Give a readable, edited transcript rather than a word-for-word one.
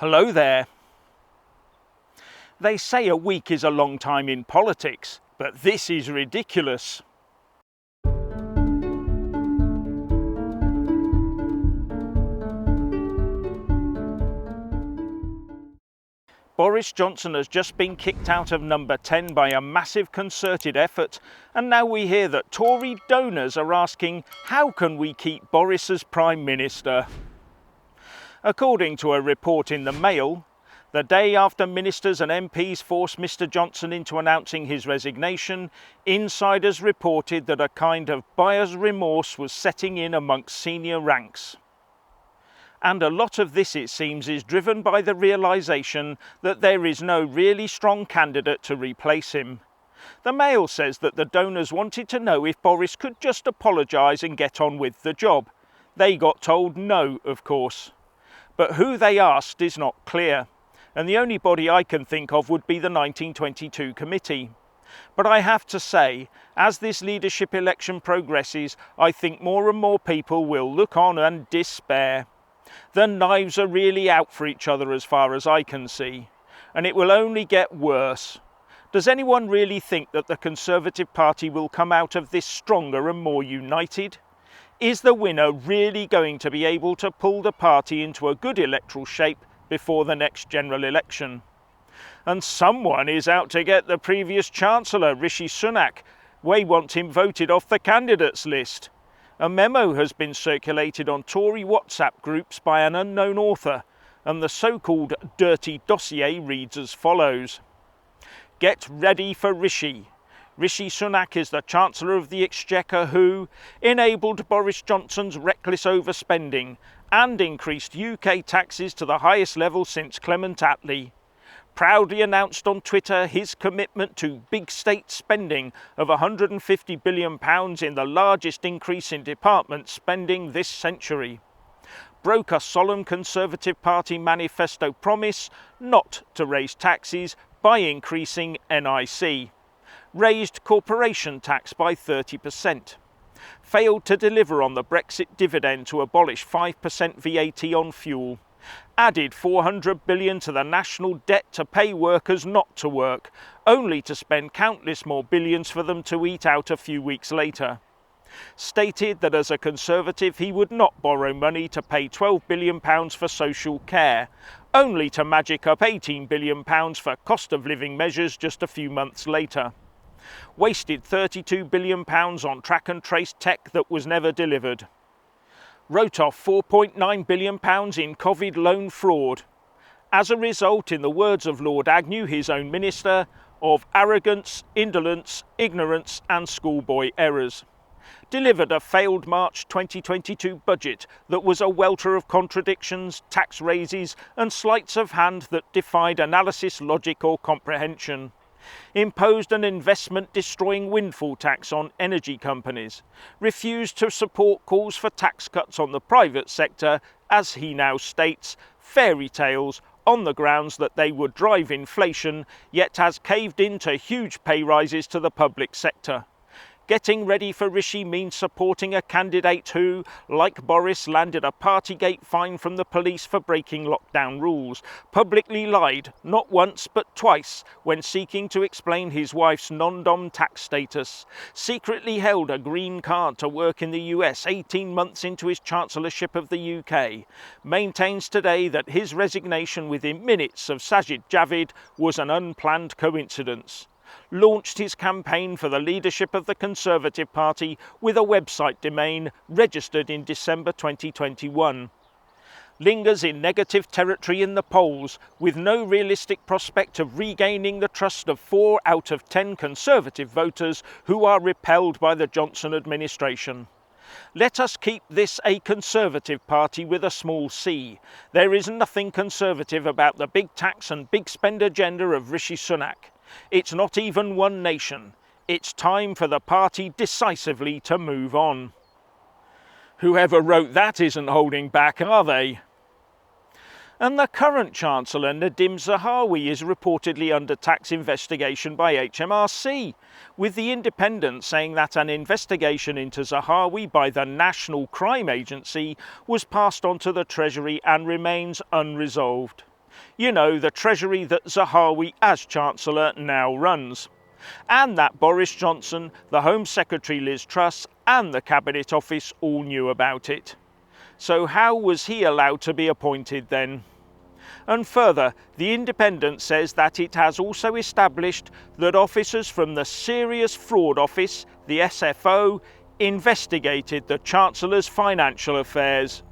Hello there. They say a week is a long time in politics, but this is ridiculous. Boris Johnson has just been kicked out of number 10 by a massive concerted effort, and now we hear that Tory donors are asking, how can we keep Boris as Prime Minister? According to a report in the Mail, the day after ministers and MPs forced Mr Johnson into announcing his resignation, insiders reported that a kind of buyer's remorse was setting in amongst senior ranks. And a lot of this, it seems, is driven by the realisation that there is no really strong candidate to replace him. The Mail says that the donors wanted to know if Boris could just apologise and get on with the job. They got told no, of course. But who they asked is not clear, and the only body I can think of would be the 1922 committee. But I have to say, as this leadership election progresses, I think more and more people will look on and despair. The knives are really out for each other as far as I can see, and it will only get worse. Does anyone really think that the Conservative Party will come out of this stronger and more united? Is the winner really going to be able to pull the party into a good electoral shape before the next general election? And someone is out to get the previous Chancellor, Rishi Sunak. We want him voted off the candidates list. A memo has been circulated on Tory WhatsApp groups by an unknown author, and the so-called dirty dossier reads as follows. Get ready for Rishi. Rishi Sunak is the Chancellor of the Exchequer who enabled Boris Johnson's reckless overspending and increased UK taxes to the highest level since Clement Attlee. Proudly announced on Twitter his commitment to big state spending of £150 billion in the largest increase in department spending this century. Broke a solemn Conservative Party manifesto promise not to raise taxes by increasing NIC. Raised corporation tax by 30%. Failed to deliver on the Brexit dividend to abolish 5% VAT on fuel. Added $400 billion to the national debt to pay workers not to work, only to spend countless more billions for them to eat out a few weeks later. Stated that as a Conservative he would not borrow money to pay £12 billion for social care, only to magic up £18 billion for cost of living measures just a few months later. Wasted £32 billion on track and trace tech that was never delivered. Wrote off £4.9 billion in Covid loan fraud. As a result, in the words of Lord Agnew, his own minister, of arrogance, indolence, ignorance and schoolboy errors. Delivered a failed March 2022 budget that was a welter of contradictions, tax raises and sleights of hand that defied analysis, logic or comprehension. Imposed an investment-destroying windfall tax on energy companies, refused to support calls for tax cuts on the private sector, as he now states, fairy tales, on the grounds that they would drive inflation, yet has caved into huge pay rises to the public sector. Getting ready for Rishi means supporting a candidate who, like Boris, landed a Partygate fine from the police for breaking lockdown rules, publicly lied, not once but twice, when seeking to explain his wife's non-dom tax status, secretly held a green card to work in the US 18 months into his chancellorship of the UK, maintains today that his resignation within minutes of Sajid Javid was an unplanned coincidence. Launched his campaign for the leadership of the Conservative Party with a website domain registered in December 2021. Lingers in negative territory in the polls with no realistic prospect of regaining the trust of 4 out of 10 Conservative voters who are repelled by the Johnson administration. Let us keep this a Conservative Party with a small c. There is nothing Conservative about the big tax and big spend agenda of Rishi Sunak. It's not even one nation. It's time for the party decisively to move on. Whoever wrote that isn't holding back, are they? And the current Chancellor, Nadhim Zahawi, is reportedly under tax investigation by HMRC, with The Independent saying that an investigation into Zahawi by the National Crime Agency was passed on to the Treasury and remains unresolved. You know, the treasury that Zahawi as Chancellor now runs. And that Boris Johnson, the Home Secretary Liz Truss and the Cabinet Office all knew about it. So how was he allowed to be appointed then? And further, The Independent says that it has also established that officers from the Serious Fraud Office, the SFO, investigated the Chancellor's financial affairs.